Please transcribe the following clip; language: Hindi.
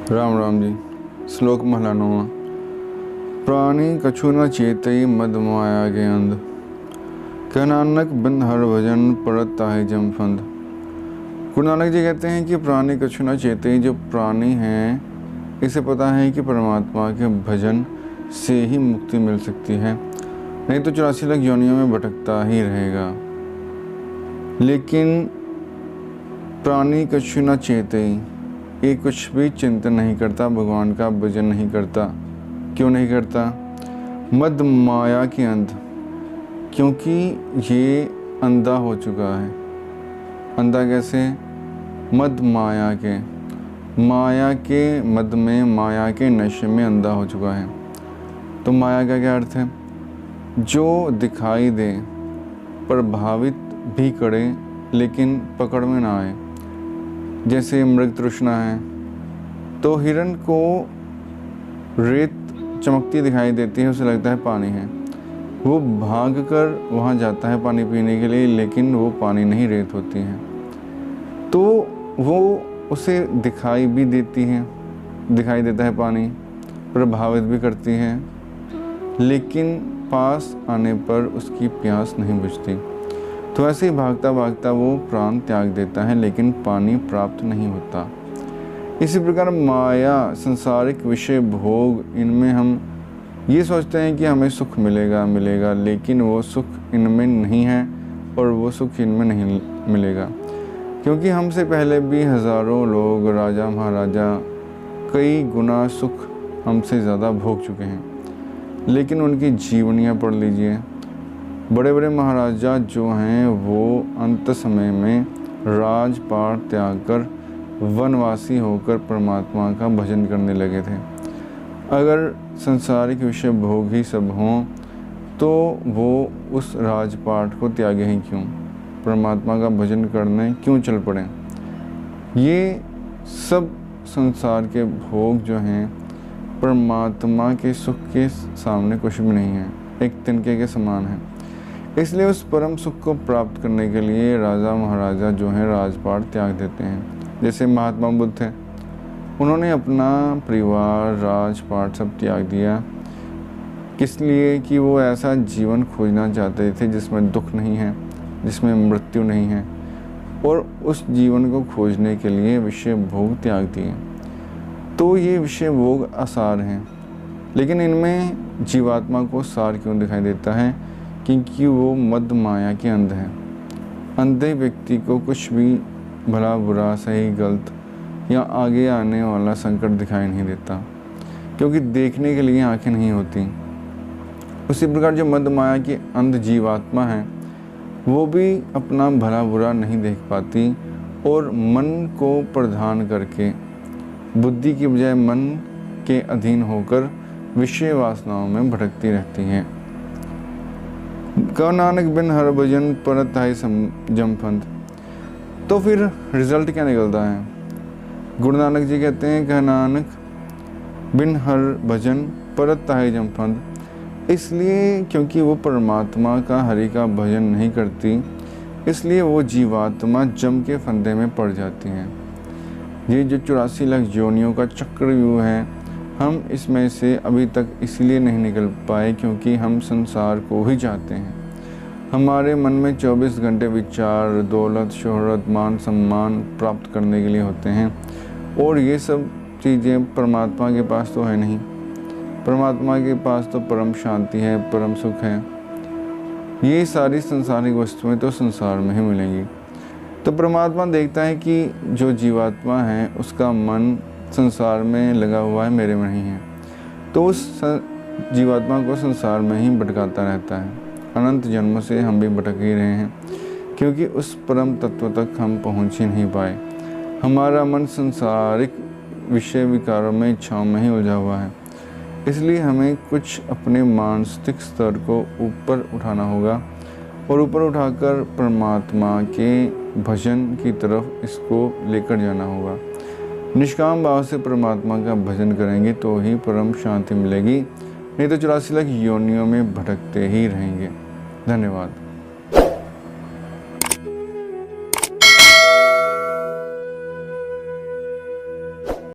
राम राम जी। श्लोक महला नौवां। प्राणी कछु न चेतई मद माया के अंध, कह नानक बिन हर भजन पड़त ताहि जम फंद। गुरु नानक जी कहते हैं कि प्राणी कछु न चेतई, जो प्राणी हैं इसे पता है कि परमात्मा के भजन से ही मुक्ति मिल सकती है, नहीं तो 84 लाख योनियों में भटकता ही रहेगा। लेकिन प्राणी कछु न चेतई, ये कुछ भी चिंतन नहीं करता, भगवान का भजन नहीं करता। क्यों नहीं करता? मद माया के अंध, क्योंकि ये अंधा हो चुका है। अंधा कैसे? मद माया के मद में, माया के नशे में अंधा हो चुका है। तो माया का क्या अर्थ है? जो दिखाई दे, प्रभावित भी करे लेकिन पकड़ में ना आए। जैसे मृग तृष्णा है, तो हिरण को रेत चमकती दिखाई देती है, उसे लगता है पानी है, वो भागकर वहाँ जाता है पानी पीने के लिए, लेकिन वो पानी नहीं, रेत होती है। तो वो उसे दिखाई भी देती है, दिखाई देता है पानी, प्रभावित भी करती है, लेकिन पास आने पर उसकी प्यास नहीं बुझती। तो ऐसे ही भागता भागता वो प्राण त्याग देता है, लेकिन पानी प्राप्त नहीं होता। इसी प्रकार माया, संसारिक विषय, भोग, इनमें हम ये सोचते हैं कि हमें सुख मिलेगा, लेकिन वो सुख इनमें नहीं है और वो सुख इनमें नहीं मिलेगा। क्योंकि हमसे पहले भी हज़ारों लोग, राजा महाराजा, कई गुना सुख हमसे ज़्यादा भोग चुके हैं, लेकिन उनकी जीवनियाँ पढ़ लीजिए। बड़े बड़े महाराजा जो हैं वो अंत समय में राजपाट त्याग कर वनवासी होकर परमात्मा का भजन करने लगे थे। अगर संसारिक विषय भोग ही सब हों तो वो उस राजपाट को त्यागे ही क्यों? परमात्मा का भजन करने क्यों चल पड़े? ये सब संसार के भोग जो हैं परमात्मा के सुख के सामने कुछ भी नहीं है, एक तिनके के समान है। इसलिए उस परम सुख को प्राप्त करने के लिए राजा महाराजा जो हैं राजपाट त्याग देते हैं। जैसे महात्मा बुद्ध थे, उन्होंने अपना परिवार, राजपाट सब त्याग दिया। किस लिए? कि वो ऐसा जीवन खोजना चाहते थे जिसमें दुख नहीं है, जिसमें मृत्यु नहीं है, और उस जीवन को खोजने के लिए विषय भोग त्याग दिए। तो ये विषय भोग आसार हैं, लेकिन इनमें जीवात्मा को सार क्यों दिखाई देता है? क्योंकि वो मद माया के अंध है। अंधे व्यक्ति को कुछ भी भला बुरा, सही गलत या आगे आने वाला संकट दिखाई नहीं देता, क्योंकि देखने के लिए आंखें नहीं होती। उसी प्रकार जो मद माया की अंध जीवात्मा है, वो भी अपना भला बुरा नहीं देख पाती और मन को प्रधान करके, बुद्धि की बजाय मन के अधीन होकर विषय वासनाओं में भटकती रहती हैं। कह नानक बिन हर भजन पड़त ताहि जम फंद। तो फिर रिजल्ट क्या निकलता है? गुरु नानक जी कहते हैं, कह नानक बिन हर भजन पड़त ताहि जम फंद। इसलिए क्योंकि वो परमात्मा का, हरि का भजन नहीं करती, इसलिए वो जीवात्मा जम के फंदे में पड़ जाती हैं। ये जो 84 लाख योनियों का चक्रव्यूह है, हम इसमें से अभी तक इसलिए नहीं निकल पाए क्योंकि हम संसार को ही चाहते हैं। हमारे मन में 24 घंटे विचार दौलत, शोहरत, मान सम्मान प्राप्त करने के लिए होते हैं, और ये सब चीज़ें परमात्मा के पास तो है नहीं। परमात्मा के पास तो परम शांति है, परम सुख है। ये सारी संसारिक वस्तुएं तो संसार में ही मिलेंगी। तो परमात्मा देखता है कि जो जीवात्मा है उसका मन संसार में लगा हुआ है, मेरे में नहीं है, तो उस जीवात्मा को संसार में ही भटकाता रहता है। अनंत जन्म से हम भी भटक ही रहे हैं, क्योंकि उस परम तत्व तक हम पहुंच ही नहीं पाए। हमारा मन संसारिक विषय विकारों में, इच्छाओं में ही उलझा हुआ है। इसलिए हमें कुछ अपने मानसिक स्तर को ऊपर उठाना होगा, और ऊपर उठाकर परमात्मा के भजन की तरफ इसको लेकर जाना होगा। निष्काम भाव से परमात्मा का भजन करेंगे तो ही परम शांति मिलेगी, नहीं तो 84 लाख योनियों में भटकते ही रहेंगे। धन्यवाद।